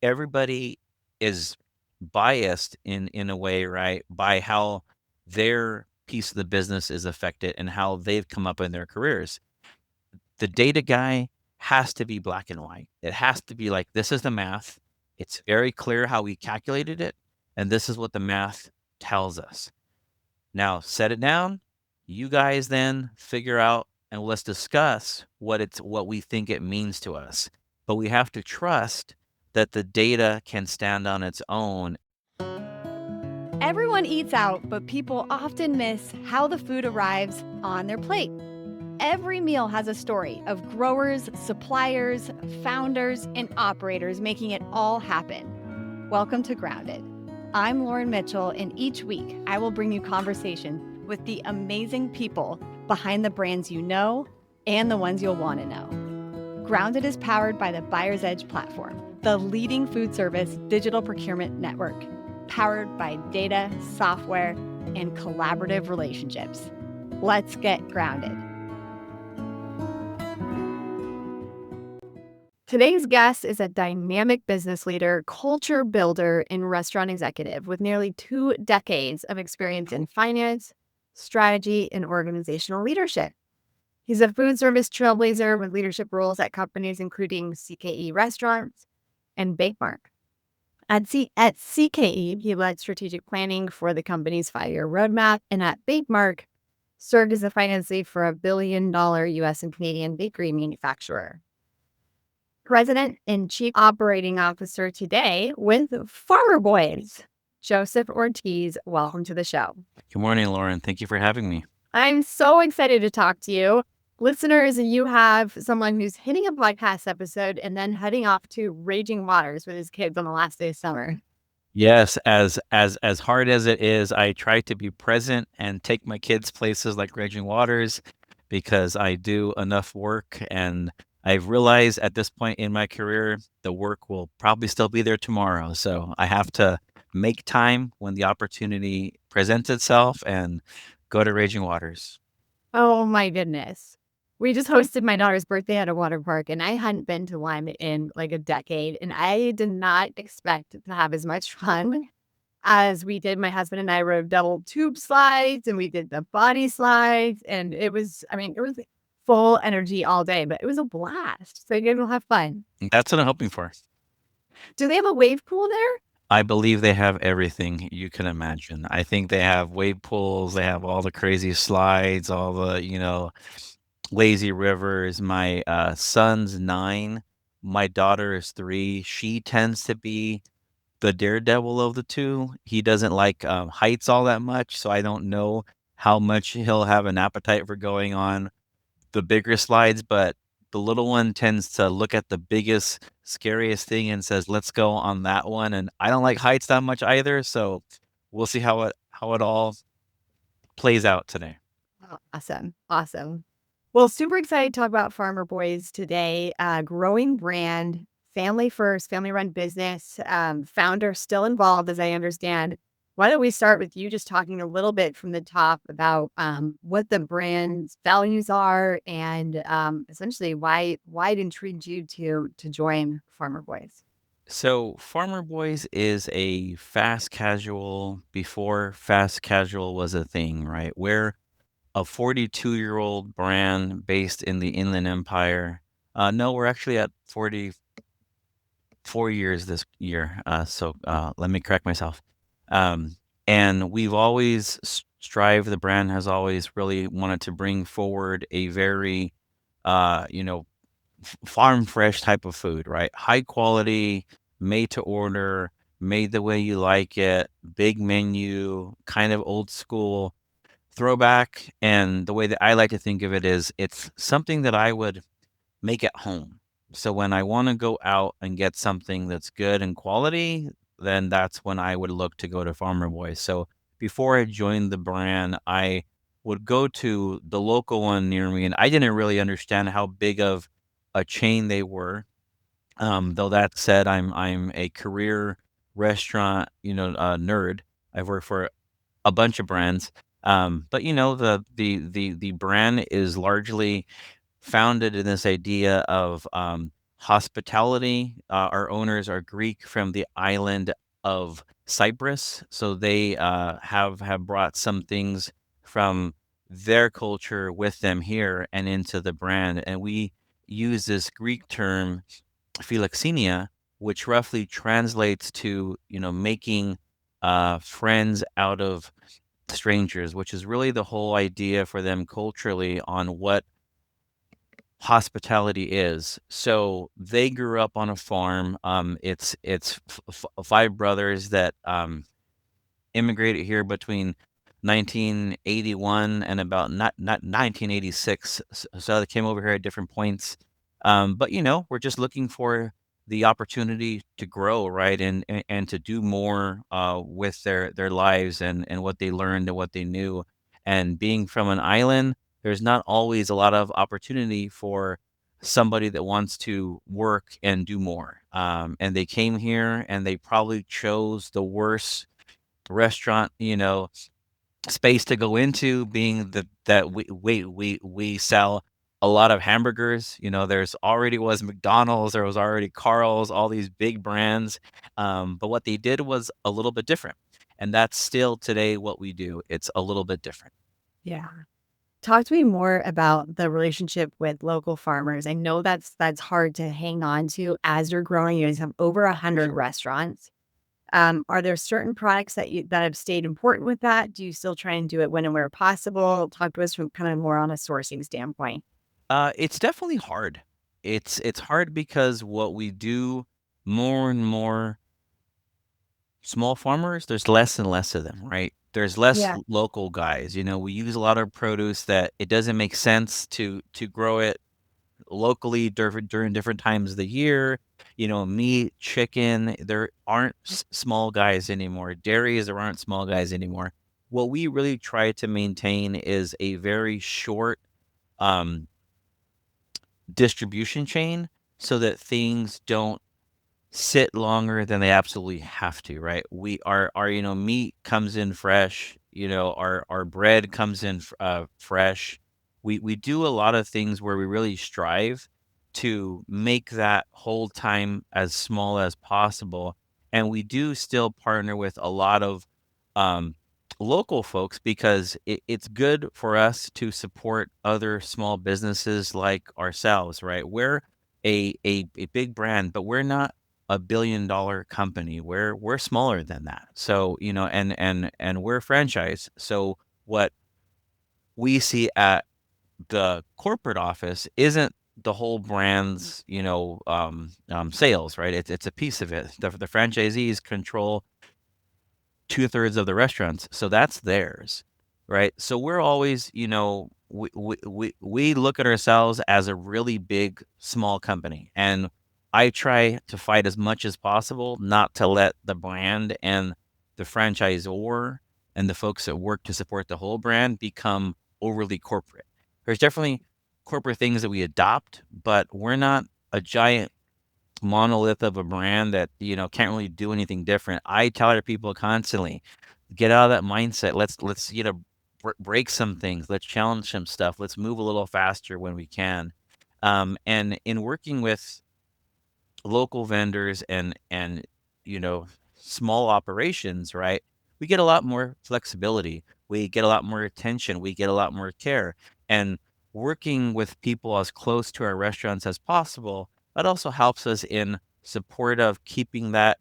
everybody is biased in a way, right, by how their piece of the business is affected and how they've come up in their careers. The data guy has to be black and white. It has to be like, this is the math. It's very clear how we calculated it, and this is what the math tells us. Now, set it down. You guys then figure out and let's discuss what we think it means to us. But we have to trust that the data can stand on its own. Everyone eats out, but people often miss how the food arrives on their plate. Every meal has a story of growers, suppliers, founders, and operators making it all happen. Welcome to Grounded. I'm Lauren Mitchell, and each week I will bring you conversation with the amazing people behind the brands you know and the ones you'll want to know. Grounded is powered by the Buyer's Edge platform, the leading food service digital procurement network, powered by data, software, and collaborative relationships. Let's get grounded. Today's guest is a dynamic business leader, culture builder, and restaurant executive with nearly 2 decades of experience in finance, strategy, and organizational leadership. He's a food service trailblazer with leadership roles at companies including CKE Restaurants and Bakemark. At CKE, he led strategic planning for the company's 5-year roadmap, and at Bakemark, served as a finance lead for a $1 billion U.S. and Canadian bakery manufacturer. President and Chief Operating Officer today with Farmer Boys, Joseph Ortiz. Welcome to the show. Good morning, Lauren. Thank you for having me. I'm so excited to talk to you. Listeners, you have someone who's hitting a podcast episode and then heading off to raging waters with his kids on the last day of summer. Yes, as hard as it is, I try to be present and take my kids places like Raging Waters because I do enough work, and I've realized at this point in my career, the work will probably still be there tomorrow. So I have to make time when the opportunity presents itself and go to Raging Waters. Oh my goodness. We just hosted my daughter's birthday at a water park, and I hadn't been to one in like a decade, and I did not expect to have as much fun as we did. My husband and I rode double tube slides, and we did the body slides, and it was full energy all day, but it was a blast. So you guys will have fun. That's what I'm hoping for. Do they have a wave pool there? I believe they have everything you can imagine. I think they have wave pools, they have all the crazy slides, all the, lazy rivers. My son's 9, my daughter is 3. She tends to be the daredevil of the two. He doesn't like heights all that much, so I don't know how much he'll have an appetite for going on the bigger slides, but the little one tends to look at the biggest, scariest thing and says, "Let's go on that one." And I don't like heights that much either, so we'll see how it all plays out today. Oh, awesome. Awesome. Well, super excited to talk about Farmer Boys today. Growing brand, family first, family run business, founder still involved, as I understand. Why don't we start with you just talking a little bit from the top about what the brand's values are and essentially why it intrigued you to join Farmer Boys. So Farmer Boys is a fast casual before fast casual was a thing, right? We're a 42-year-old brand based in the Inland Empire. No, we're actually at 44 years this year. So let me correct myself. And we've always strived, the brand has always really wanted to bring forward a very, farm fresh type of food, right? High quality, made to order, made the way you like it, big menu, kind of old school throwback. And the way that I like to think of it is it's something that I would make at home. So when I want to go out and get something that's good and quality, then that's when I would look to go to Farmer Boys. So before I joined the brand, I would go to the local one near me, and I didn't really understand how big of a chain they were. Though that said, I'm a career restaurant, nerd. I've worked for a bunch of brands. But the brand is largely founded in this idea of hospitality. Our owners are Greek from the island of Cyprus, so they have brought some things from their culture with them here and into the brand. And we use this Greek term philoxenia, which roughly translates to, making friends out of strangers, which is really the whole idea for them culturally on what hospitality is. So they grew up on a farm. It's five brothers that immigrated here between 1981 and about not 1986. So they came over here at different points. But we're just looking for the opportunity to grow, right, and to do more with their lives and what they learned and what they knew. And being from an island, there's not always a lot of opportunity for somebody that wants to work and do more. And they came here and they probably chose the worst restaurant, space to go into, being that we sell a lot of hamburgers. There's already was McDonald's, there was already Carl's, all these big brands. But what they did was a little bit different. And that's still today what we do. It's a little bit different. Yeah. Talk to me more about the relationship with local farmers. I know that's hard to hang on to as you're growing. You guys have over 100 restaurants. Are there certain products that have stayed important with that? Do you still try and do it when and where possible? Talk to us from kind of more on a sourcing standpoint. It's definitely hard. It's hard because what we do, more and more small farmers, there's less and less of them, right? There's less Yeah. local guys. We use a lot of produce that it doesn't make sense to grow it locally during different times of the year. Meat, chicken, there aren't small guys anymore. Dairies, there aren't small guys anymore. What we really try to maintain is a very short um, distribution chain so that things don't sit longer than they absolutely have to, right? Our meat comes in fresh, our bread comes in fresh. We do a lot of things where we really strive to make that hold time as small as possible, and we do still partner with a lot of um, local folks because it's good for us to support other small businesses like ourselves, right? We're a big brand, but we're not a billion-dollar company. We're smaller than that. So, and we're a franchise. So what we see at the corporate office isn't the whole brand's, sales, right? It's a piece of it. The franchisees control two-thirds of the restaurants, so that's theirs, right? So we're always, we look at ourselves as a really big, small company, and I try to fight as much as possible not to let the brand and the franchisor and the folks that work to support the whole brand become overly corporate. There's definitely corporate things that we adopt, but we're not a giant monolith of a brand that, can't really do anything different. I tell other people constantly, get out of that mindset. Let's break some things. Let's challenge some stuff. Let's move a little faster when we can. And in working with local vendors and you know small operations, right? We get a lot more flexibility. We get a lot more attention. We get a lot more care. And working with people as close to our restaurants as possible, that also helps us in support of keeping that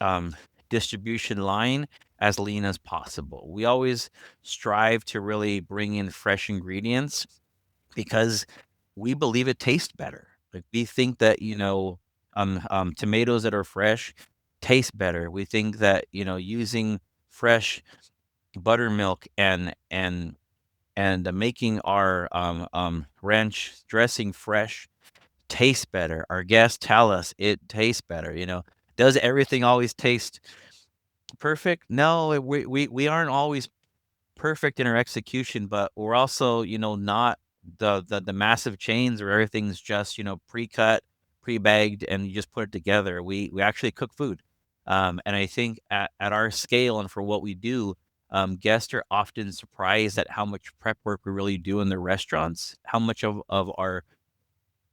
um, distribution line as lean as possible. We always strive to really bring in fresh ingredients because we believe it tastes better. Like, we think that, tomatoes that are fresh taste better. We think that, using fresh buttermilk and making our ranch dressing fresh tastes better. Our guests tell us it tastes better. Does everything always taste perfect? No, we aren't always perfect in our execution, but we're also, not the massive chains where everything's just, pre-cut, pre-bagged, and you just put it together. We actually cook food. And I think at our scale and for what we do, guests are often surprised at how much prep work we really do in the restaurants, how much of our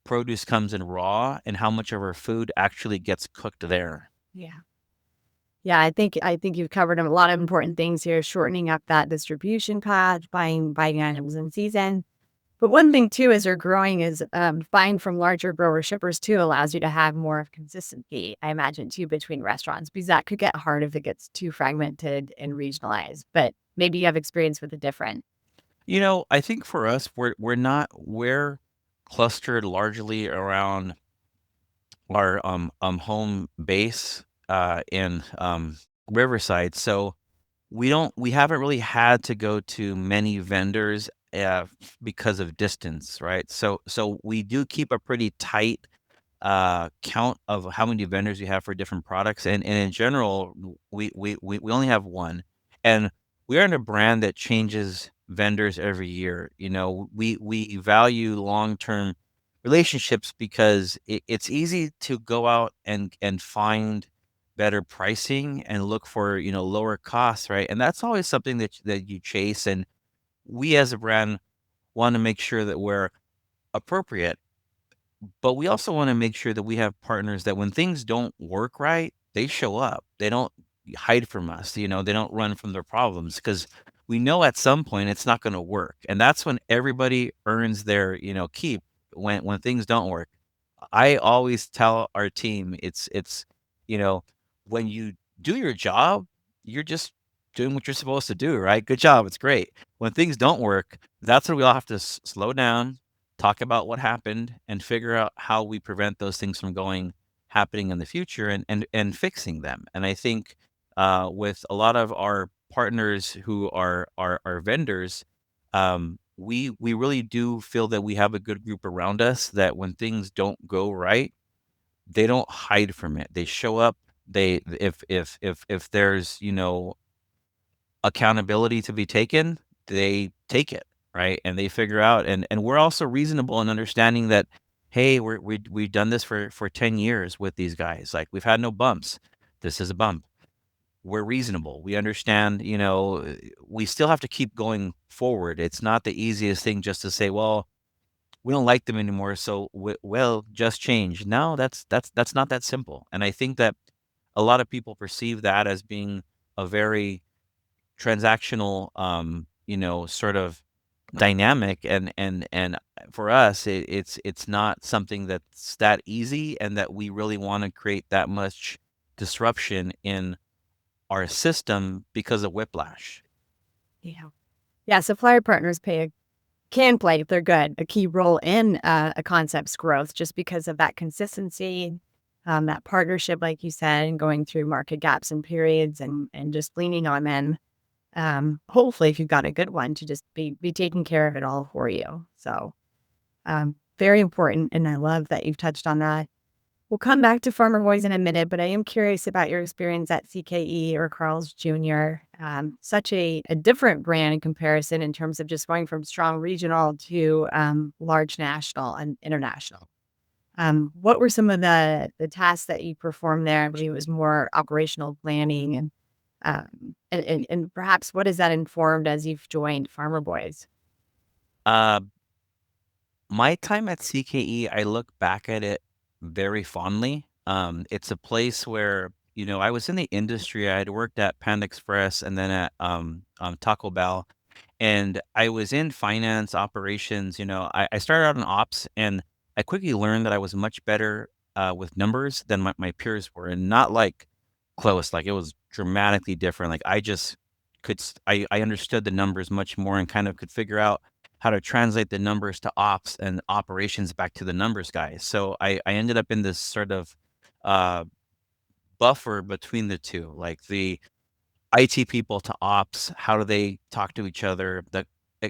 produce comes in raw and how much of our food actually gets cooked there. Yeah. Yeah, I think you've covered a lot of important things here, shortening up that distribution path, buying items in season. But one thing too, as you're growing, is buying from larger grower shippers too allows you to have more of consistency, I imagine, too, between restaurants, because that could get hard if it gets too fragmented and regionalized. But maybe you have experience with a different. I think for us, we're clustered largely around our home base in Riverside. So we haven't really had to go to many vendors because of distance, right? So we do keep a pretty tight count of how many vendors we have for different products, and in general, we only have one, and we are in a brand that changes vendors every year. We value long-term relationships because it's easy to go out and find better pricing and look for, lower costs, right? And that's always something that you chase, and we as a brand wanna make sure that we're appropriate, but we also wanna make sure that we have partners that when things don't work right, they show up. They don't hide from us, they don't run from their problems because we know at some point it's not gonna work, and that's when everybody earns their, keep when things don't work. I always tell our team you know, when you do your job, you're just doing what you're supposed to do, right? Good job, it's great. When things don't work, that's when we all have to slow down, talk about what happened, and figure out how we prevent those things from happening in the future and fixing them. And I think with a lot of our partners who are our vendors, we really do feel that we have a good group around us that when things don't go right, they don't hide from it. They show up. They if there's, accountability to be taken, they take it, right? And they figure out, and we're also reasonable in understanding that, hey, we've done this for 10 years with these guys. Like, we've had no bumps. This is a bump. We're reasonable. We understand, we still have to keep going forward. It's not the easiest thing just to say, well, we don't like them anymore, so well, just change. No, that's not that simple. And I think that a lot of people perceive that as being a very transactional, sort of dynamic, and for us, it's not something that's that easy, and that we really want to create that much disruption in our system because of whiplash. Yeah. Yeah, supplier partners can play, if they're good, a key role in a concept's growth just because of that consistency, that partnership, like you said, and going through market gaps and periods and just leaning on them. Hopefully, if you've got a good one, to just be taking care of it all for you. So, very important, and I love that you've touched on that. We'll come back to Farmer Boys in a minute, but I am curious about your experience at CKE or Carl's Jr. Such a different brand in comparison in terms of just going from strong regional to large national and international. What were some of the tasks that you performed there? I believe it was more operational planning and perhaps what has that informed as you've joined Farmer Boys? Uh, my time at CKE, I look back at it very fondly. It's a place where, I was in the industry. I had worked at Panda Express and then at Taco Bell, and I was in finance operations. I started out in ops, and I quickly learned that I was much better with numbers than my peers were, and not like close. Like, it was dramatically different. Like, I just I understood the numbers much more and kind of could figure out how to translate the numbers to ops and operations back to the numbers guys. So I ended up in this sort of uh, buffer between the two, like the IT people to ops, how do they talk to each other? The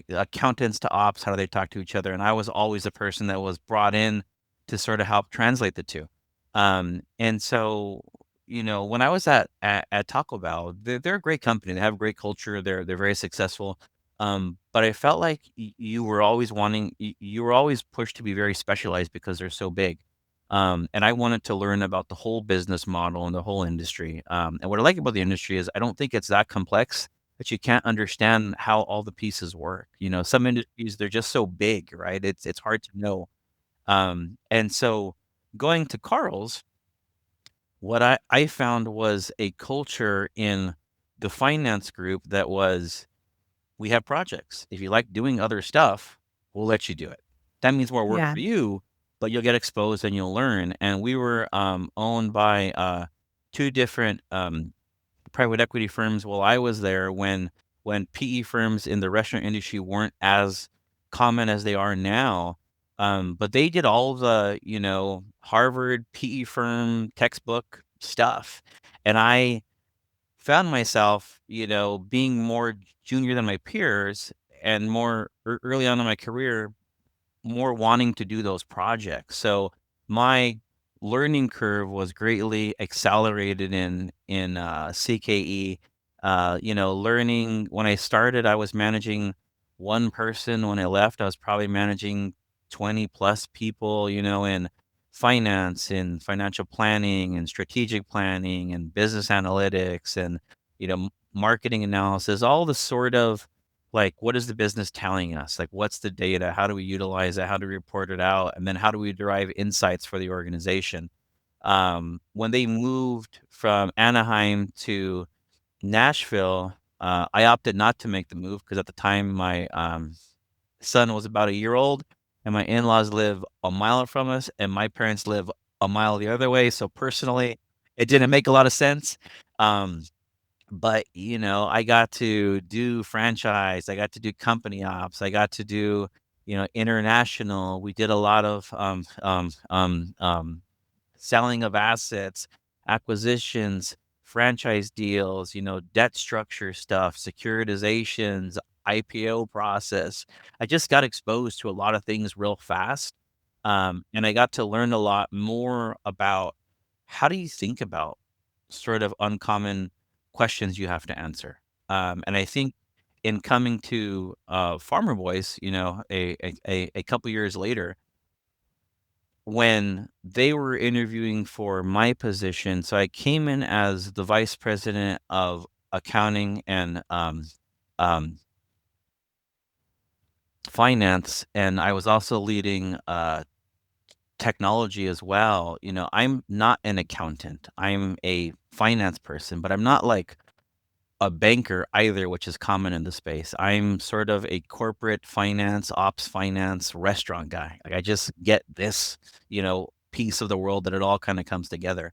accountants to ops, how do they talk to each other? And I was always the person that was brought in to sort of help translate the two. And so, when I was at Taco Bell, they're a great company. They have a great culture. They're very successful. But I felt like you were always pushed to be very specialized because they're so big. And I wanted to learn about the whole business model and the whole industry. And what I like about the industry is I don't think it's that complex that you can't understand how all the pieces work. Some industries, they're just so big, right? It's hard to know. And so going to Carl's, what I found was a culture in the finance group that was, we have projects. If you like doing other stuff, we'll let you do it. That means more work Yeah. for you, but you'll get exposed and you'll learn. And we were owned by two different private equity firms while I was there, when PE firms in the restaurant industry weren't as common as they are now. But they did all the, Harvard PE firm textbook stuff. And I found myself, being more junior than my peers and more early on in my career, more wanting to do those projects. So my learning curve was greatly accelerated in CKE. Learning, when I started, I was managing one person. When I left, I was probably managing 20 plus people, in finance and financial planning and strategic planning and business analytics and, marketing analysis, all the sort of, like, what is the business telling us? Like, what's the data? How do we utilize it? How do we report it out? And then how do we derive insights for the organization? When they moved from Anaheim to Nashville, I opted not to make the move because at the time my son was about a year old, and my in-laws live a mile from us, and my parents live a mile the other way. So personally, it didn't make a lot of sense. Um, but, I got to do franchise, I got to do company ops, I got to do, international. We did a lot of, selling of assets, acquisitions, franchise deals, debt structure stuff, securitizations, IPO process. I just got exposed to a lot of things real fast. And I got to learn a lot more about how do you think about sort of uncommon questions you have to answer. And I think in coming to Farmer Boys, a couple years later, when they were interviewing for my position, so I came in as the vice president of accounting and um, finance, and I was also leading technology as well. I'm not an accountant. I'm a finance person, but I'm not like a banker either, which is common in the space. I'm sort of a corporate finance, ops finance, restaurant guy. Like, I just get this, piece of the world that it all kind of comes together.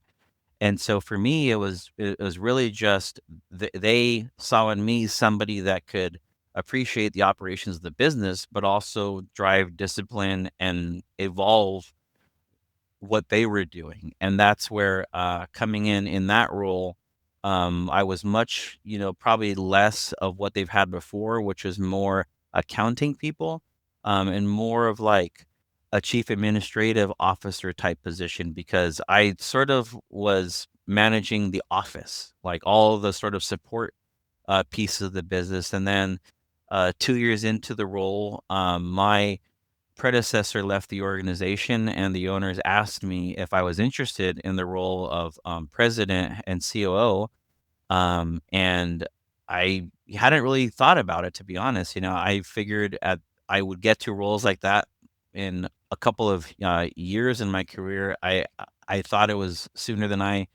And so for me, it was really just they saw in me somebody that could appreciate the operations of the business, but also drive discipline and evolve what they were doing. And that's where, coming in that role, I was much, probably less of what they've had before, which is more accounting people, and more of like a chief administrative officer type position, because I sort of was managing the office, like all the sort of support pieces of the business. And then 2 years into the role, my predecessor left the organization, and the owners asked me if I was interested in the role of president and COO. And I hadn't really thought about it, to be honest. I figured I would get to roles like that in a couple of years in my career. I thought it was sooner than I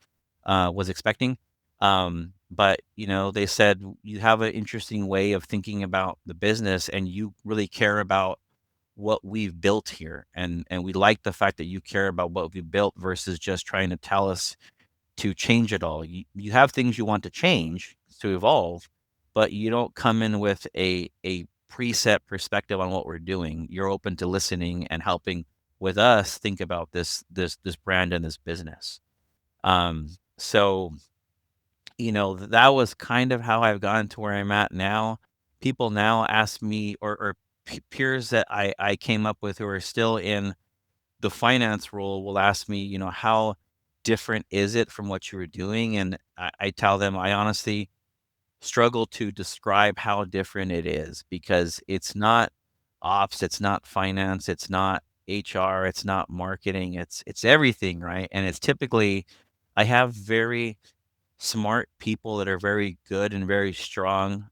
was expecting. But they said, you have an interesting way of thinking about the business, and you really care about what we've built here, and we like the fact that you care about what we built versus just trying to tell us to change it all. You have things you want to change to evolve, but you don't come in with a preset perspective on what we're doing. You're open to listening and helping with us think about this brand and this business. So that was kind of how I've gotten to where I'm at now. People now ask me, or peers that I came up with who are still in the finance role will ask me, how different is it from what you were doing? And I tell them I honestly struggle to describe how different it is, because it's not ops, it's not finance, it's not HR, it's not marketing, it's everything, right? And it's typically, I have very smart people that are very good and very strong,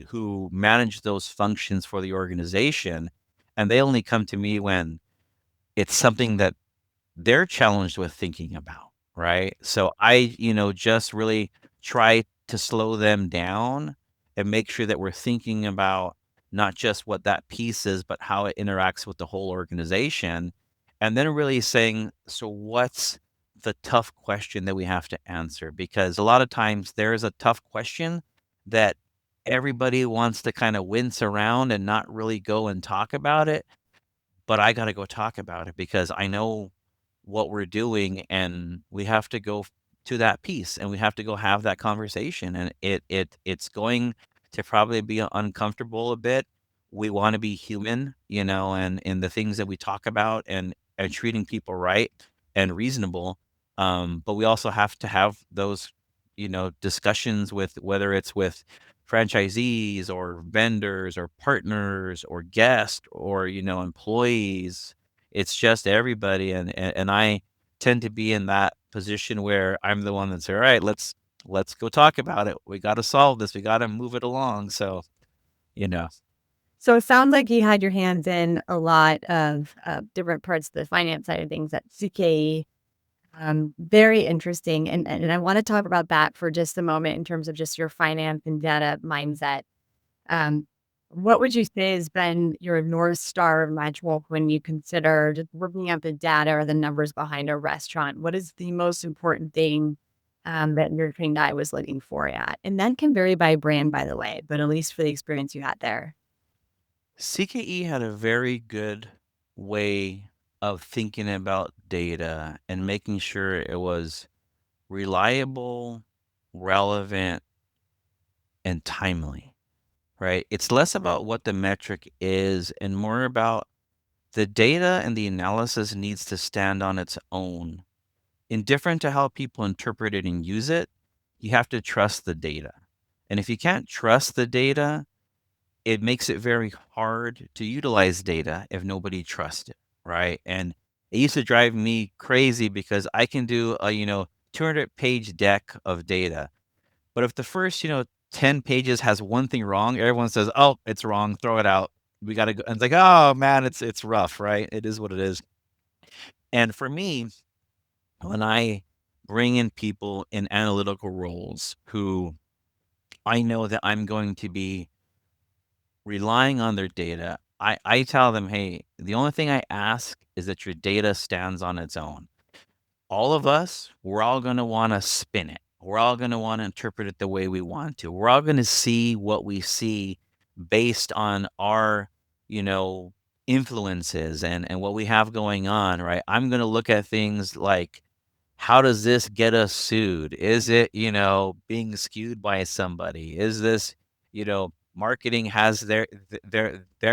who manage those functions for the organization, and they only come to me when it's something that they're challenged with thinking about, right? So I, just really try to slow them down and make sure that we're thinking about not just what that piece is, but how it interacts with the whole organization. And then really saying, so what's the tough question that we have to answer? Because a lot of times there is a tough question that everybody wants to kind of wince around and not really go and talk about it, but I gotta go talk about it because I know what we're doing, and we have to go to that piece, and we have to go have that conversation, and it's going to probably be uncomfortable a bit. We wanna be human, and in the things that we talk about and treating people right and reasonable, but we also have to have those, discussions with whether it's with franchisees or vendors or partners or guests or, employees. It's just everybody, and I tend to be in that position where I'm the one that's, "All right, let's go talk about it. We gotta solve this. We gotta move it along." So, you know. So it sounds like you had your hands in a lot of different parts of the finance side of things at CKE. Very interesting. And I want to talk about that for just a moment in terms of just your finance and data mindset. Um, what would you say has been your North Star metric when you consider just looking at the data or the numbers behind a restaurant? What is the most important thing that your trained eye was looking for at? And that can vary by brand, by the way, but at least for the experience you had there. CKE had a very good way of thinking about data and making sure it was reliable, relevant, and timely, right? It's less about what the metric is and more about the data, and the analysis needs to stand on its own. Indifferent to how people interpret it and use it, you have to trust the data. And if you can't trust the data, it makes it very hard to utilize data if nobody trusts it, right? And it used to drive me crazy because I can do a, 200-page deck of data. But if the first, 10 pages has one thing wrong, everyone says, "Oh, it's wrong, throw it out. We gotta go." And it's like, "Oh man, it's rough, right?" It is what it is. And for me, when I bring in people in analytical roles who I know that I'm going to be relying on their data, I tell them, "Hey, the only thing I ask is that your data stands on its own." All of us, we're all gonna wanna spin it. We're all gonna wanna interpret it the way we want to. We're all gonna see what we see based on our, you know, influences and what we have going on, right? I'm gonna look at things like, how does this get us sued? Is it, being skewed by somebody? Is this, marketing has their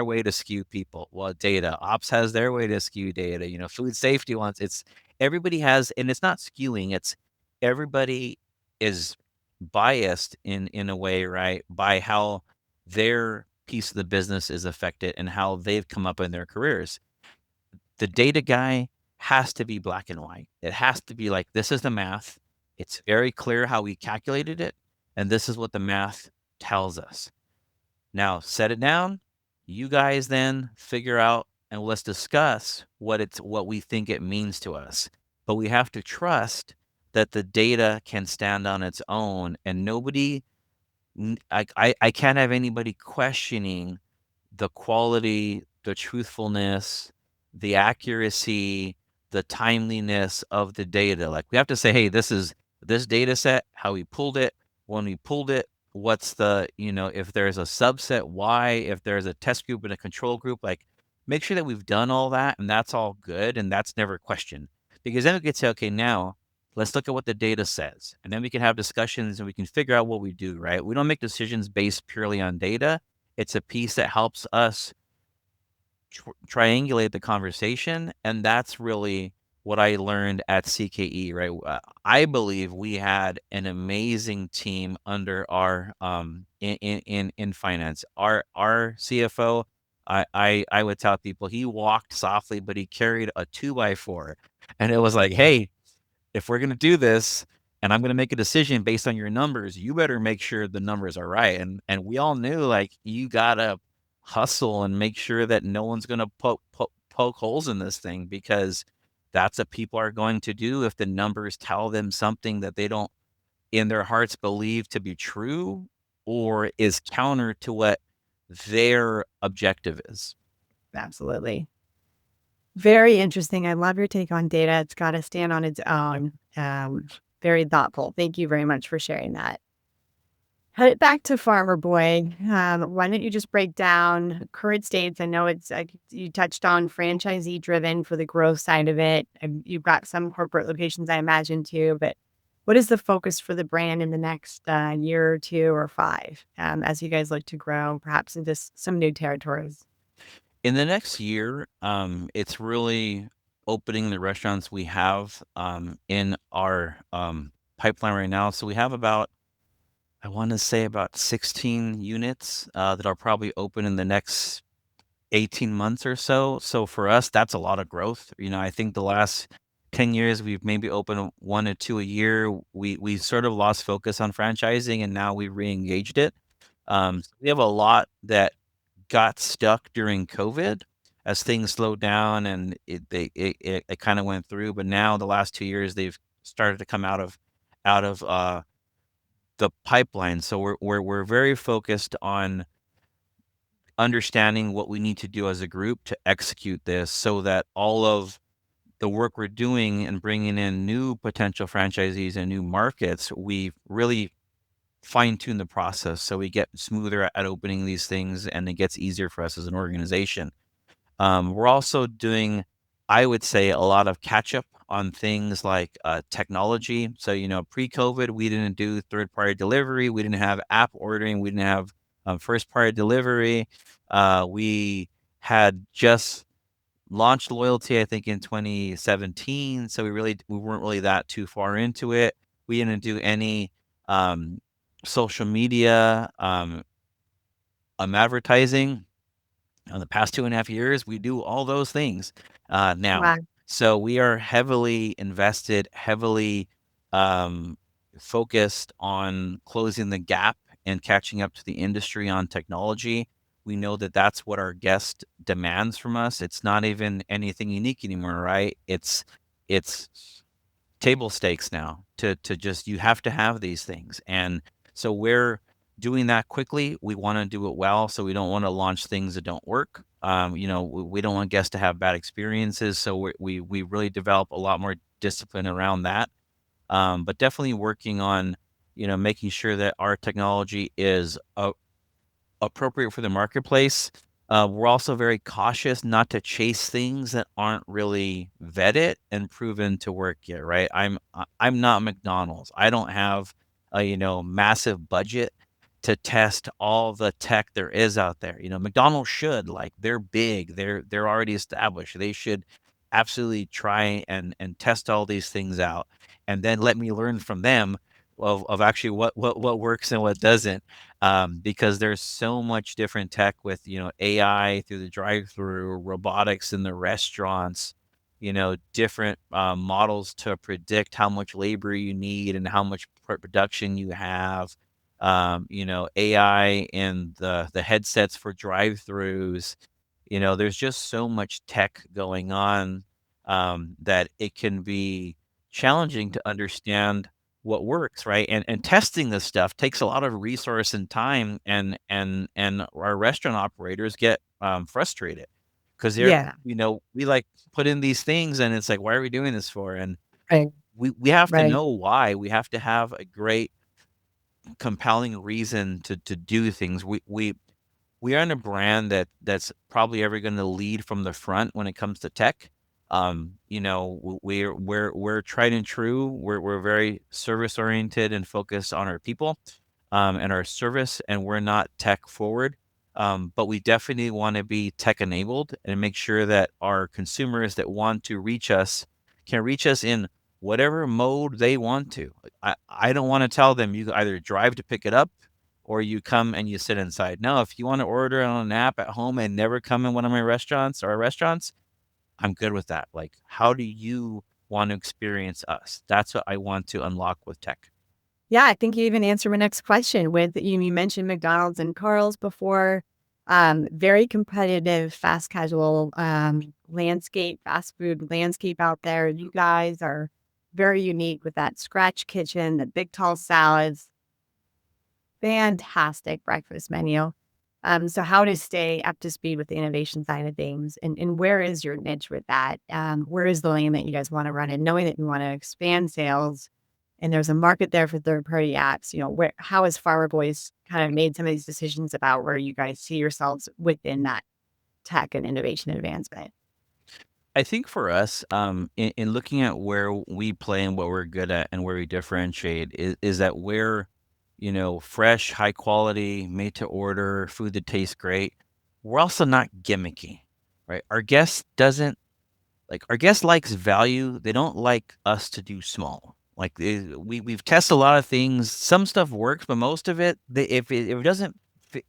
way to skew people? Well, data. Ops has their way to skew data. Food safety wants it's everybody has, and it's not skewing, it's everybody is biased in a way, right? By how their piece of the business is affected and how they've come up in their careers. The data guy has to be black and white. It has to be like, this is the math. It's very clear how we calculated it, and this is what the math tells us. Now, set it down. You guys then figure out and let's discuss what we think it means to us. But we have to trust that the data can stand on its own, and I can't have anybody questioning the quality, the truthfulness, the accuracy, the timeliness of the data. Like, we have to say, "Hey, this is this data set, how we pulled it, when we pulled it, what's the, if there's a subset, why, if there's a test group and a control group." Like, make sure that we've done all that and that's all good and that's never questioned. Because then we can say, "Okay, now let's look at what the data says." And then we can have discussions and we can figure out what we do, right? We don't make decisions based purely on data. It's a piece that helps us triangulate the conversation, and that's really what I learned at CKE, right? I believe we had an amazing team under our in finance. Our CFO, I would tell people he walked softly, but he carried a 2 by 4, and it was like, "Hey, if we're gonna do this and I'm gonna make a decision based on your numbers, you better make sure the numbers are right." And we all knew, like, you gotta hustle and make sure that no one's gonna poke holes in this thing because that's what people are going to do if the numbers tell them something that they don't in their hearts believe to be true or is counter to what their objective is. Absolutely. Very interesting. I love your take on data. It's got to stand on its own. Very thoughtful. Thank you very much for sharing that. Head back to Farmer Boy. Why don't you just break down current states? I know it's like you touched on franchisee driven for the growth side of it. And you've got some corporate locations, I imagine, too. But what is the focus for the brand in the next year or two or five as you guys look to grow, perhaps into some new territories? In the next year, it's really opening the restaurants we have in our pipeline right now. So we have about, I want to say about 16 units that are probably open in the next 18 months or so. So for us, that's a lot of growth. I think the last 10 years we've maybe opened one or two a year. We sort of lost focus on franchising and now we re-engaged it. So we have a lot that got stuck during COVID as things slowed down and it kind of went through. But now the last 2 years they've started to come out of the pipeline. So we're very focused on understanding what we need to do as a group to execute this so that all of the work we're doing and bringing in new potential franchisees and new markets, we really fine tune the process so we get smoother at opening these things and it gets easier for us as an organization. We're also doing, I would say, a lot of catch up on things like technology. So, pre-COVID, we didn't do third-party delivery, we didn't have app ordering, we didn't have first-party delivery. We had just launched loyalty, I think, in 2017. So we weren't really that too far into it. We didn't do any um, social media advertising in the past 2.5 years, we do all those things now. Wow. So we are heavily invested, heavily um, focused on closing the gap and catching up to the industry on technology. We know that that's what our guest demands from us. It's not even anything unique anymore, right? It's table stakes now to just you have to have these things. And so we're doing that quickly. We want to do it well, so we don't want to launch things that don't work. We don't want guests to have bad experiences, so we really develop a lot more discipline around that. But definitely working on making sure that our technology is appropriate for the marketplace. We're also very cautious not to chase things that aren't really vetted and proven to work yet, right? I'm not McDonald's. I don't have a massive budget to test all the tech there is out there. McDonald's should like they're big, they're already established. They should absolutely try and test all these things out, and then let me learn from them of actually what works and what doesn't because there's so much different tech with AI through the drive-through, robotics in the restaurants, different models to predict how much labor you need and how much production you have. AI in the headsets for drive-throughs. There's just so much tech going on that it can be challenging to understand what works, right? And testing this stuff takes a lot of resource and time, and our restaurant operators get frustrated because Yeah. we like put in these things and it's like, why are we doing this for? And Right. we have to Right. know why. We have to have a great compelling reason to do things. We aren't a brand that's probably ever gonna lead from the front when it comes to tech. We're tried and true. We're very service oriented and focused on our people, and our service, and we're not tech forward. But we definitely wanna be tech enabled and make sure that our consumers that want to reach us can reach us in whatever mode they want to. I don't wanna tell them you either drive to pick it up or you come and you sit inside. No, if you wanna order on an app at home and never come in one of my restaurants or our restaurants, I'm good with that. Like, how do you want to experience us? That's what I want to unlock with tech. Yeah, I think you even answered my next question with you mentioned McDonald's and Carl's before. Very competitive, fast casual landscape, fast food landscape out there. You guys are very unique with that scratch kitchen, the big tall salads, fantastic breakfast menu. So how to stay up to speed with the innovation side of things, and where is your niche with that? Where is the lane that you guys want to run in, knowing that you want to expand sales and there's a market there for third party apps? Where how has Farmer Boys kind of made some of these decisions about where you guys see yourselves within that tech and innovation advancement? I think for us, in looking at where we play and what we're good at and where we differentiate is that we're, fresh, high quality, made to order, food that tastes great. We're also not gimmicky, right? Our guest likes value. They don't like us to do small. Like we've tested a lot of things. Some stuff works, but most of it, if it doesn't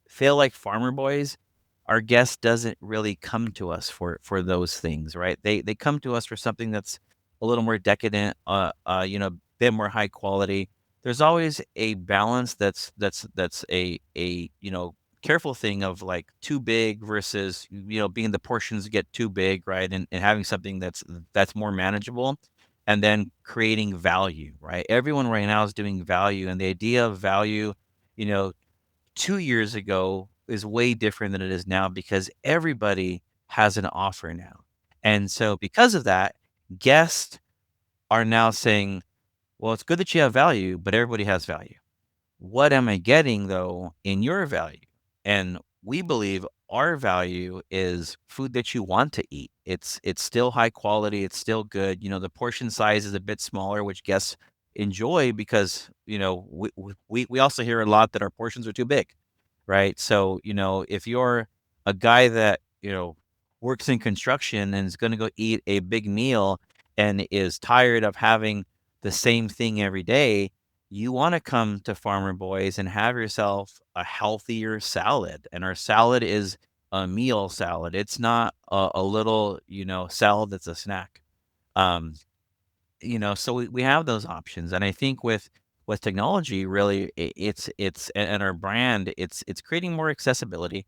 feel like Farmer Boys, our guest doesn't really come to us for those things, right? They come to us for something that's a little more decadent, bit more high quality. There's always a balance that's a careful thing of like too big versus being the portions get too big, right? And having something that's more manageable and then creating value, right? Everyone right now is doing value, and the idea of value, you know 2 years ago is way different than it is now because everybody has an offer now. And so because of that, guests are now saying, well, it's good that you have value, but everybody has value. What am I getting though in your value? And we believe our value is food that you want to eat. It's still high quality, it's still good. The portion size is a bit smaller, which guests enjoy because, we also hear a lot that our portions are too big, right? So, if you're a guy that, works in construction and is going to go eat a big meal and is tired of having the same thing every day, you want to come to Farmer Boys and have yourself a healthier salad. And our salad is a meal salad. It's not a little, salad that's a snack. Um, so we have those options. And I think with technology, really, and our brand, it's creating more accessibility.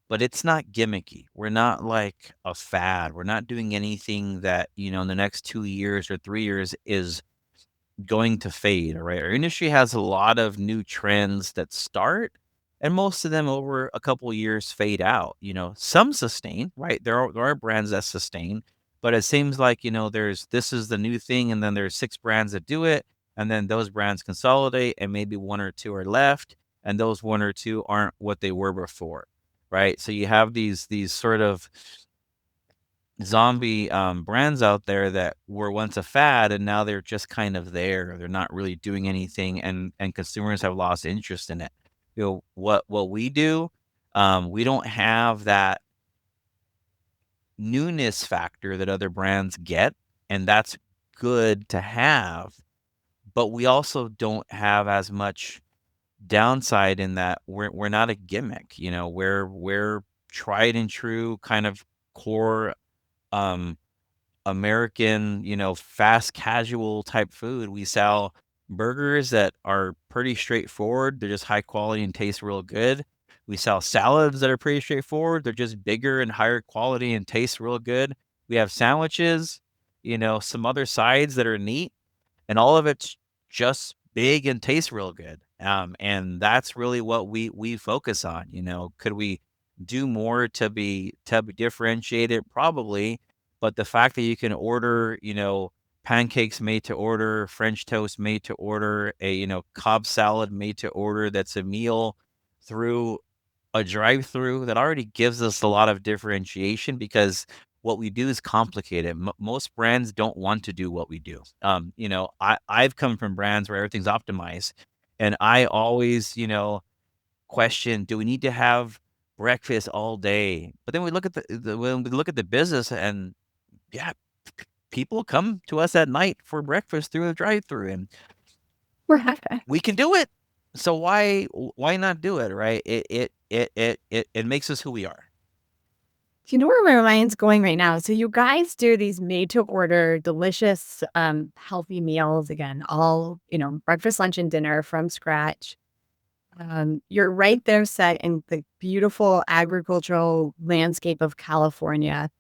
But it's not gimmicky. We're not like a fad. We're not doing anything that, in the next 2 years or 3 years is going to fade, all right? Our industry has a lot of new trends that start, and most of them over a couple of years fade out. Some sustain, right? There are brands that sustain, but it seems like, there's this is the new thing, and then there's 6 brands that do it, and then those brands consolidate, and maybe 1 or 2 are left, and those 1 or 2 aren't what they were before, right? So you have these sort of zombie, brands out there that were once a fad, and now they're just kind of there. They're not really doing anything, and consumers have lost interest in it. What we do, we don't have that newness factor that other brands get, and that's good to have, but we also don't have as much downside in that we're not a gimmick, we're tried and true kind of core, um American, fast casual type food. We sell burgers that are pretty straightforward. They're just high quality and taste real good. We sell salads that are pretty straightforward. They're just bigger and higher quality and taste real good. We have sandwiches, some other sides that are neat, and all of it's just big and tastes real good. And that's really what we focus on. Could we do more to be differentiated? Probably, but the fact that you can order, pancakes made to order, French toast made to order, a Cobb salad made to order, that's a meal through a drive-through, that already gives us a lot of differentiation because what we do is complicated. Most brands don't want to do what we do. I've come from brands where everything's optimized, and I always, question, do we need to have breakfast all day? But then we look at when we look at the business, and yeah, people come to us at night for breakfast through the drive-through, and Right. we can do it. So why not do it, right? It makes us who we are. You know where my mind's going right now? So you guys do these made to order delicious, healthy meals again, all, breakfast, lunch, and dinner from scratch. You're right there set in the beautiful agricultural landscape of California.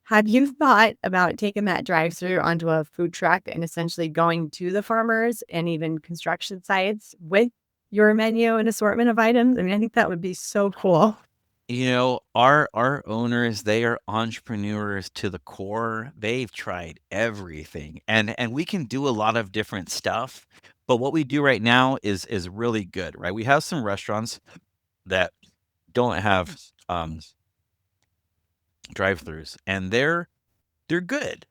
Have you thought about taking that drive-through onto a food truck and essentially going to the farmers and even construction sites with your menu and assortment of items? I mean, I think that would be so cool. Our owners, they are entrepreneurs to the core. They've tried everything, and we can do a lot of different stuff, but what we do right now is really good, right? We have some restaurants that don't have, drive-throughs, and they're good.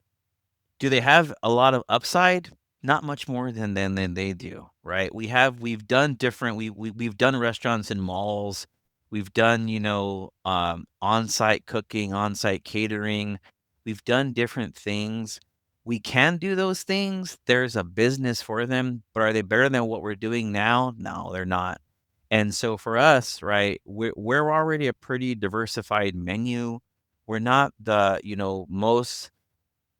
Do they have a lot of upside? Not much more than they do, right? We've done different we've done restaurants in malls. We've done, on-site cooking, on-site catering. We've done different things. We can do those things. There's a business for them, but are they better than what we're doing now? No, they're not. And so for us, right, we're already a pretty diversified menu. We're not the, most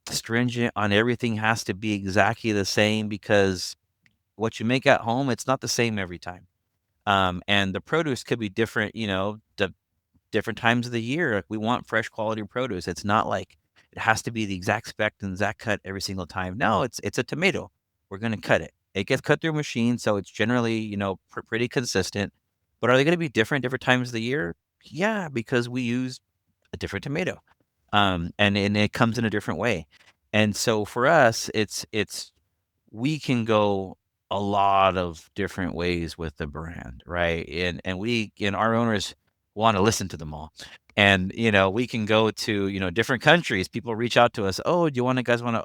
stringent on everything has to be exactly the same because what you make at home, it's not the same every time. And the produce could be different, the different times of the year. Like we want fresh quality produce. It's not like it has to be the exact spec and exact cut every single time. No, it's a tomato. We're gonna cut it. It gets cut through a machine, so it's generally, pretty consistent. But are they gonna be different times of the year? Yeah, because we use a different tomato. And it comes in a different way. And so for us, it's we can go a lot of different ways with the brand, right? And our owners wanna listen to them all. And, we can go to, different countries. People reach out to us, "Oh, do you wanna guys wanna,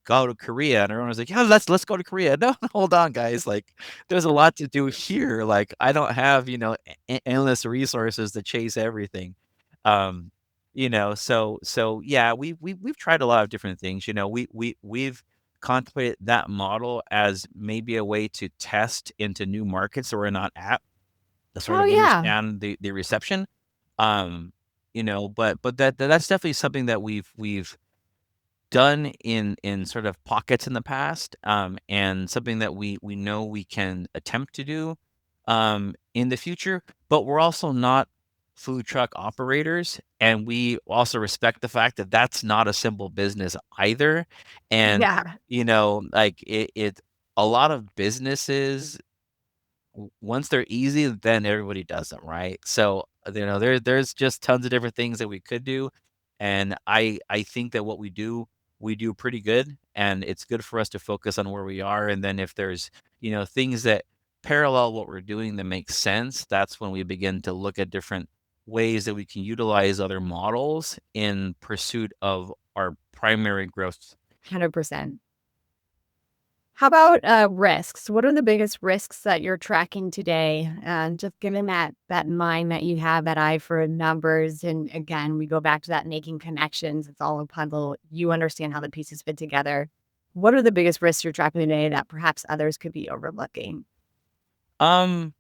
go to Korea?" And our owner's like, "Yeah, let's go to Korea." No, hold on, guys, like, there's a lot to do here. Like, I don't have, endless resources to chase everything. Um, so yeah, we've tried a lot of different things. We've contemplated that model as maybe a way to test into new markets that we're not at, to sort Oh, of yeah. understand the reception. But that's definitely something that we've done in sort of pockets in the past, and something that we know we can attempt to do, in the future, but we're also not food truck operators, and we also respect the fact that that's not a simple business either, and, Yeah. like, a lot of businesses once they're easy, then everybody does them, right? So, there's just tons of different things that we could do, and I think that what we do pretty good, and it's good for us to focus on where we are, and then if there's, things that parallel what we're doing that makes sense, that's when we begin to look at different ways that we can utilize other models in pursuit of our primary growth. 100%. How about, risks? What are the biggest risks that you're tracking today? And just given that mind that you have, that eye for numbers, and again, we go back to that making connections. It's all a puzzle. You understand how the pieces fit together. What are the biggest risks you're tracking today that perhaps others could be overlooking? Um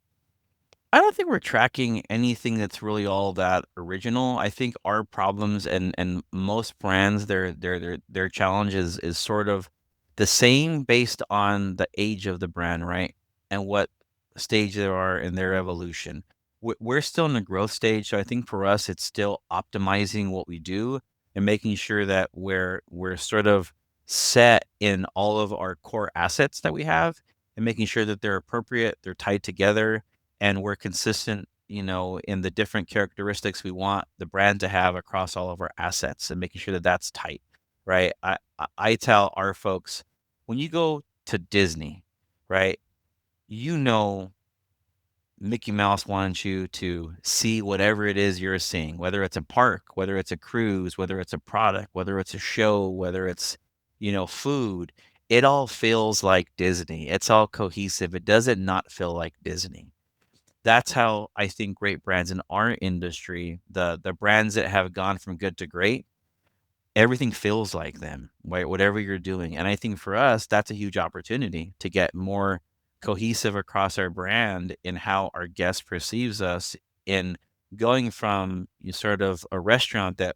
I don't think we're tracking anything that's really all that original. I think our problems and most brands, their challenge is sort of the same based on the age of the brand, right? And what stage they are in their evolution. We're still in the growth stage, so I think for us, it's still optimizing what we do and making sure that we're sort of set in all of our core assets that we have and making sure that they're appropriate, they're tied together, and we're consistent, in the different characteristics we want the brand to have across all of our assets and making sure that that's tight, right? I tell our folks, when you go to Disney, right, you know Mickey Mouse wants you to see whatever it is you're seeing, whether it's a park, whether it's a cruise, whether it's a product, whether it's a show, whether it's, food. It all feels like Disney. It's all cohesive. It doesn't not feel like Disney. That's how I think great brands in our industry, the brands that have gone from good to great, everything feels like them, right? Whatever you're doing. And I think for us, that's a huge opportunity to get more cohesive across our brand in how our guest perceives us in going from sort of a restaurant that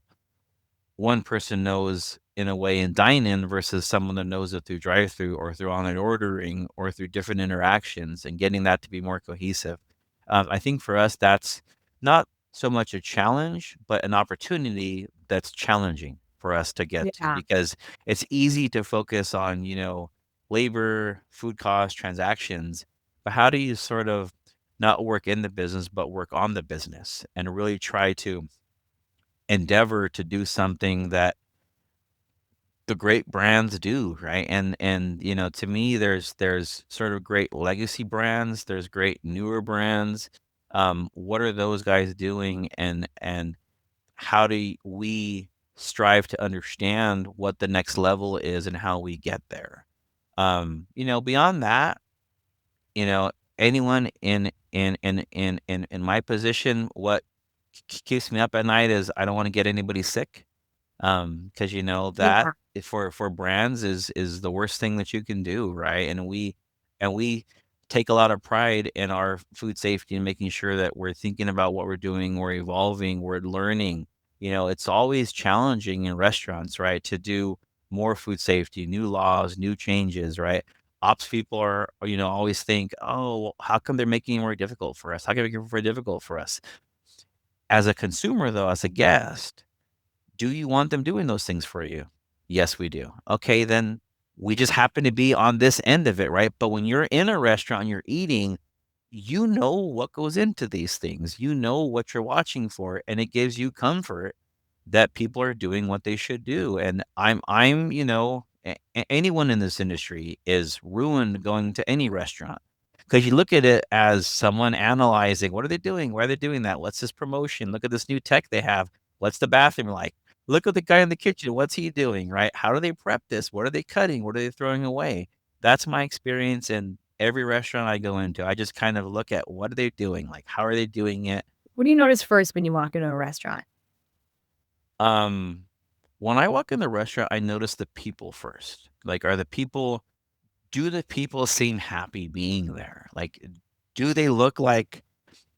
one person knows in a way and dine in versus someone that knows it through drive through or through online ordering or through different interactions and getting that to be more cohesive. I think for us, that's not so much a challenge, but an opportunity that's challenging for us to get to, Yeah. because it's easy to focus on, labor, food costs, transactions, but how do you sort of not work in the business, but work on the business and really try to endeavor to do something that the great brands do, right? And to me, there's sort of great legacy brands, there's great newer brands. What are those guys doing, and how do we strive to understand what the next level is and how we get there? Beyond that, you know, anyone in my position, what keeps me up at night is I don't want to get anybody sick. 'Cause that Yeah. for brands is the worst thing that you can do, right? And we take a lot of pride in our food safety and making sure that we're thinking about what we're doing, we're evolving, we're learning. It's always challenging in restaurants, right, to do more food safety, new laws, new changes, right? Ops people always think, "Oh, well, how come they're making it more difficult for us? How can they make it more difficult for us?" As a consumer, though, as a guest, do you want them doing those things for you? Yes, we do. Okay, then we just happen to be on this end of it, right? But when you're in a restaurant and you're eating, you know what goes into these things. You know what you're watching for, and it gives you comfort that people are doing what they should do. And anyone in this industry is ruined going to any restaurant because you look at it as someone analyzing, what are they doing? Why are they doing that? What's this promotion? Look at this new tech they have. What's the bathroom like? Look at the guy in the kitchen. What's he doing? Right? How do they prep this? What are they cutting? What are they throwing away? That's my experience in every restaurant I go into. I just kind of look at what are they doing? Like, how are they doing it? What do you notice first when you walk into a restaurant? Um, when I walk in the restaurant, I notice the people first. Like, do the people seem happy being there? Like, do they look like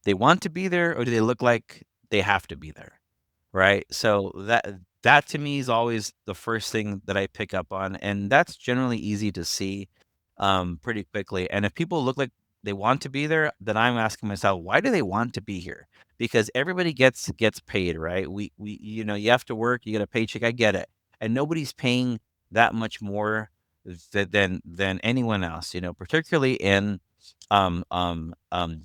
they want to be there, or do they look like they have to be there? Right? So that to me is always the first thing that I pick up on, and that's generally easy to see, pretty quickly. And if people look like they want to be there, then I'm asking myself, why do they want to be here? Because everybody gets paid, right? You have to work, you get a paycheck, I get it. And nobody's paying that much more than anyone else, particularly in um um um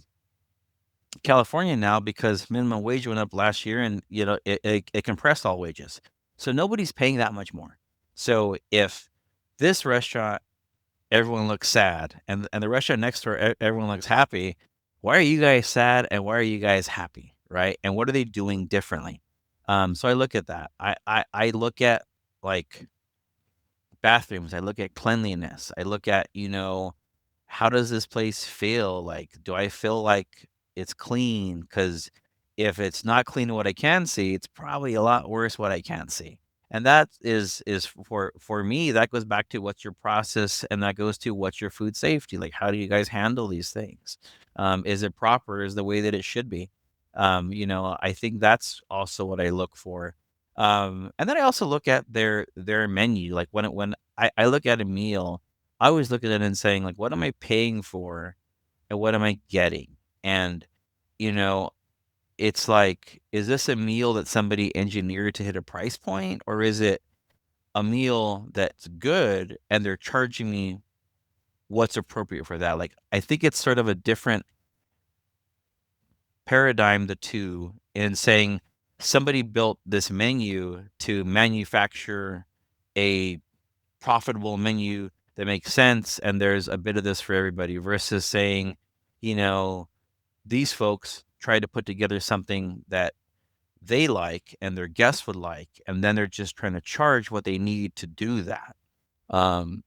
California now, because minimum wage went up last year, and it compressed all wages. So nobody's paying that much more. So if this restaurant, everyone looks sad, and the restaurant next door, everyone looks happy, why are you guys sad and why are you guys happy, right? And what are they doing differently? So I look at that. I look at, like, bathrooms, I look at cleanliness, I look at, how does this place feel? Like, do I feel like it's clean? Because if it's not clean what I can see, it's probably a lot worse what I can't see. And that is for me, that goes back to what's your process, and that goes to what's your food safety. Like, how do you guys handle these things? Is it proper? Is the way that it should be? I think that's also what I look for. And then I also look at their menu. Like, when I look at a meal, I always look at it and saying, like, what am I paying for and what am I getting? And, you know, it's like, is this a meal that somebody engineered to hit a price point, or is it a meal that's good and they're charging me what's appropriate for that? Like, I think it's sort of a different paradigm, the two, in saying somebody built this menu to manufacture a profitable menu that makes sense, and there's a bit of this for everybody, versus saying, you know, these folks try to put together something that they like and their guests would like, and then they're just trying to charge what they need to do that. Um,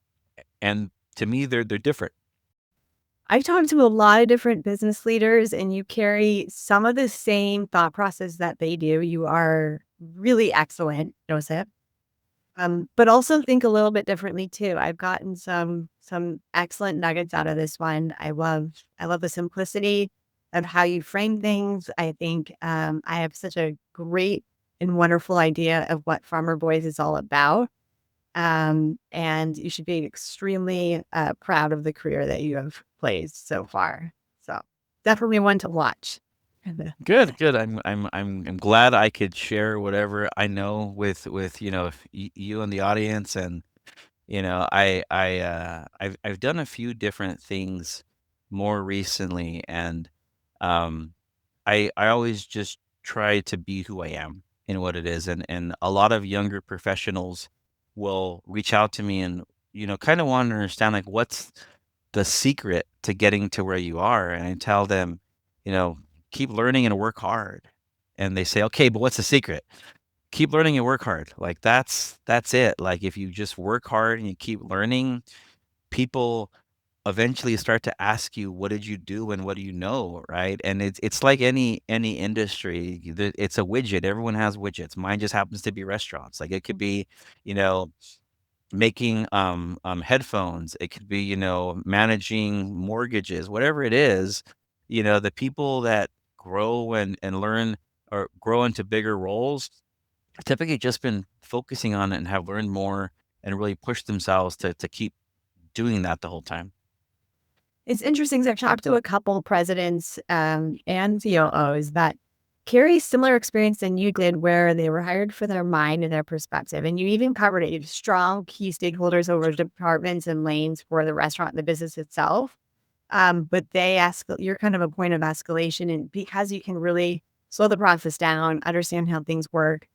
and to me, they're different. I've talked to a lot of different business leaders, and you carry some of the same thought process that they do. You are really excellent, Joseph. But also think a little bit differently too. I've gotten some excellent nuggets out of this one. I love the simplicity of how you frame things. I think I have such a great and wonderful idea of what Farmer Boys is all about. And you should be extremely proud of the career that you have played so far. So Definitely one to watch. Good, good. I'm glad I could share whatever I know with you and the audience, and I've done a few different things more recently, and um I always just try to be who I am in what it is, and a lot of younger professionals will reach out to me and kind of want to understand like what's the secret to getting to where you are, and I tell them, you know, keep learning and work hard. And they say, "Okay, but what's the secret?" Keep learning and work hard. Like that's it. Like if you just work hard and you keep learning, people eventually start to ask you, "What did you do and what do you know?" Right? And it's like any industry. It's a widget. Everyone has widgets. Mine just happens to be restaurants. Like it could be, you know, making headphones. It could be, managing mortgages. Whatever it is, the people that grow and learn or grow into bigger roles typically just been focusing on it and have learned more and really pushed themselves to keep doing that the whole time. It's interesting 'cause I've talked to a couple presidents, and COOs that carry similar experience than you did, where they were hired for their mind and their perspective. And you even covered it. You have strong key stakeholders over departments and lanes for the restaurant and the business itself. But they ask, you're kind of a point of escalation, and because you can really slow the process down, understand how things work.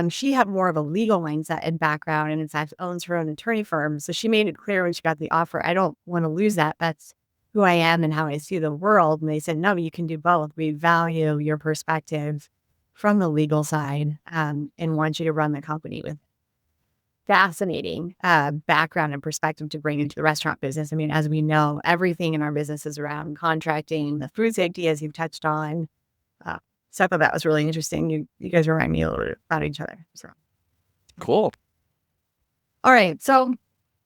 She had more of a legal mindset and background, and in fact owns her own attorney firm. So she made it clear when she got the offer, I don't want to lose that. That's who I am and how I see the world. And they said, no, you can do both. We value your perspective from the legal side, and want you to run the company with fascinating background and perspective to bring into the restaurant business. I mean, as we know, everything in our business is around contracting, the food safety, as you've touched on. Uh, so I thought that was really interesting. You guys remind me a little bit about each other. So, Cool. all right. So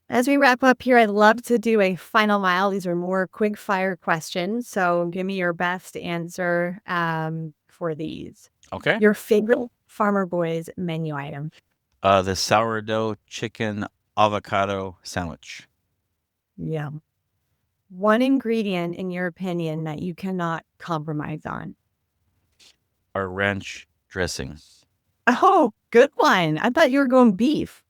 as we wrap up here, I'd love to do a final mile. These are more quick fire questions. So give me your best answer for these. Okay. Your favorite Farmer Boys menu item. The sourdough chicken avocado sandwich. Yeah. One ingredient, in your opinion, that you cannot compromise on. Our ranch dressing. Oh, good one. I thought you were going beef.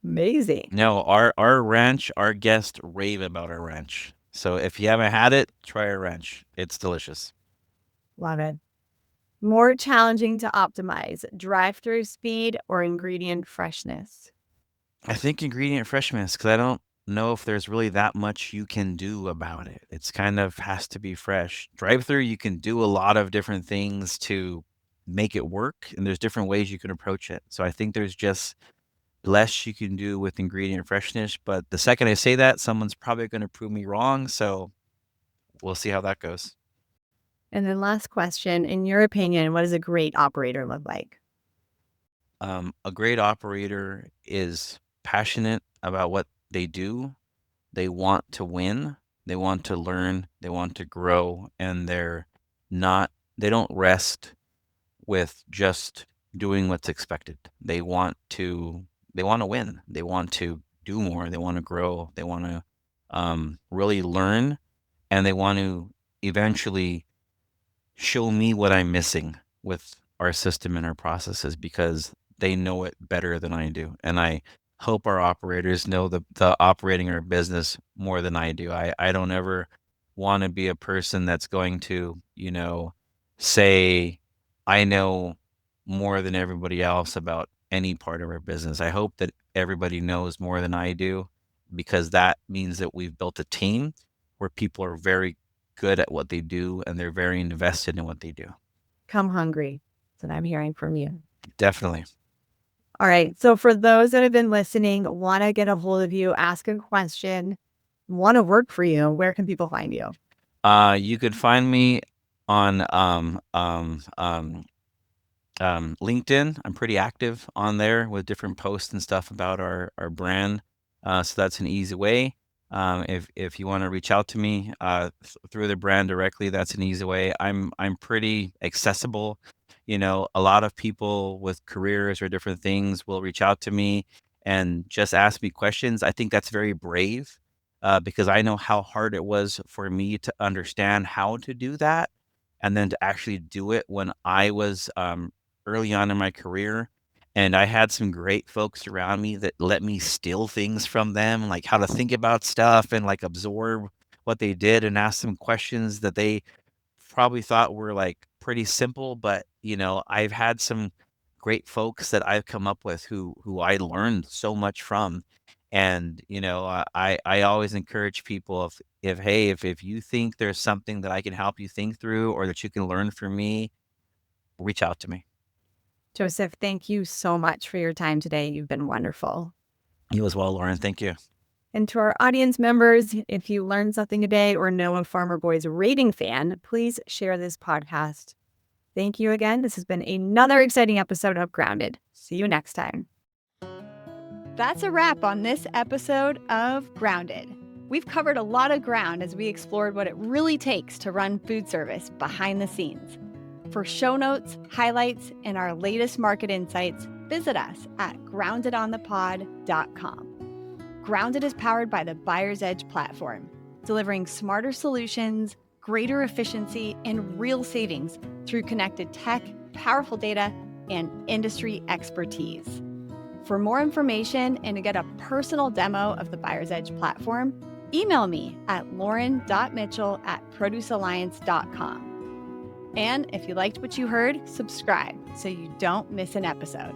Amazing. No, our ranch, our guests rave about our ranch. So if you haven't had it, try our ranch. It's delicious. Love it. More challenging to optimize, drive-through speed or ingredient freshness? I think ingredient freshness, because I don't know if there's really that much you can do about it. It's kind of has to be fresh. Drive through, you can do a lot of different things to make it work, and there's different ways you can approach it. So I think there's just less you can do with ingredient freshness. But the second I say that, someone's probably going to prove me wrong. So we'll see how that goes. And then last question, in your opinion, what does a great operator look like? A great operator is passionate about what they do. They want to win, they want to learn, they want to grow, and not they don't rest with just doing what's expected. They want to win. They want to do more. They want to grow. They want to really learn, and they want to eventually show me what I'm missing with our system and our processes because they know it better than I do. And I hope our operators know the operating our business more than I do. I don't ever want to be a person that's going to, say I know more than everybody else about any part of our business. I hope that everybody knows more than I do because that means that we've built a team where people are very good at what they do and they're very invested in what they do. Come hungry. That's what I'm hearing from you. Definitely. All right. So for those that have been listening, want to get a hold of you, ask a question, want to work for you, where can people find you? You could find me on LinkedIn. I'm pretty active on there with different posts and stuff about our brand. So that's an easy way. If you want to reach out to me through the brand directly, that's an easy way. I'm pretty accessible. A lot of people with careers or different things will reach out to me and just ask me questions. I think that's very brave. because I know how hard it was for me to understand how to do that and then to actually do it when I was early on in my career. And I had some great folks around me that let me steal things from them, like how to think about stuff and like absorb what they did and ask them questions that they probably thought were, like, pretty simple, but, I've had some great folks that I've come up with who I learned so much from, and, I always encourage people if, "Hey, if you think there's something that I can help you think through or that you can learn from me, reach out to me." Joseph, thank you so much for your time today. You've been wonderful. You as well, Lauren, thank you. And to our audience members, if you learned something today or know a Farmer Boys rating fan, please share this podcast. Thank you again. This has been another exciting episode of Grounded. See you next time. That's a wrap on this episode of Grounded. We've covered a lot of ground as we explored what it really takes to run food service behind the scenes. For show notes, highlights, and our latest market insights, visit us at groundedonthepod.com. Grounded is powered by the Buyer's Edge platform, delivering smarter solutions, greater efficiency, and real savings through connected tech, powerful data, and industry expertise. For more information and to get a personal demo of the Buyer's Edge platform, email me at lauren.mitchell@producealliance.com. And if you liked what you heard, subscribe so you don't miss an episode.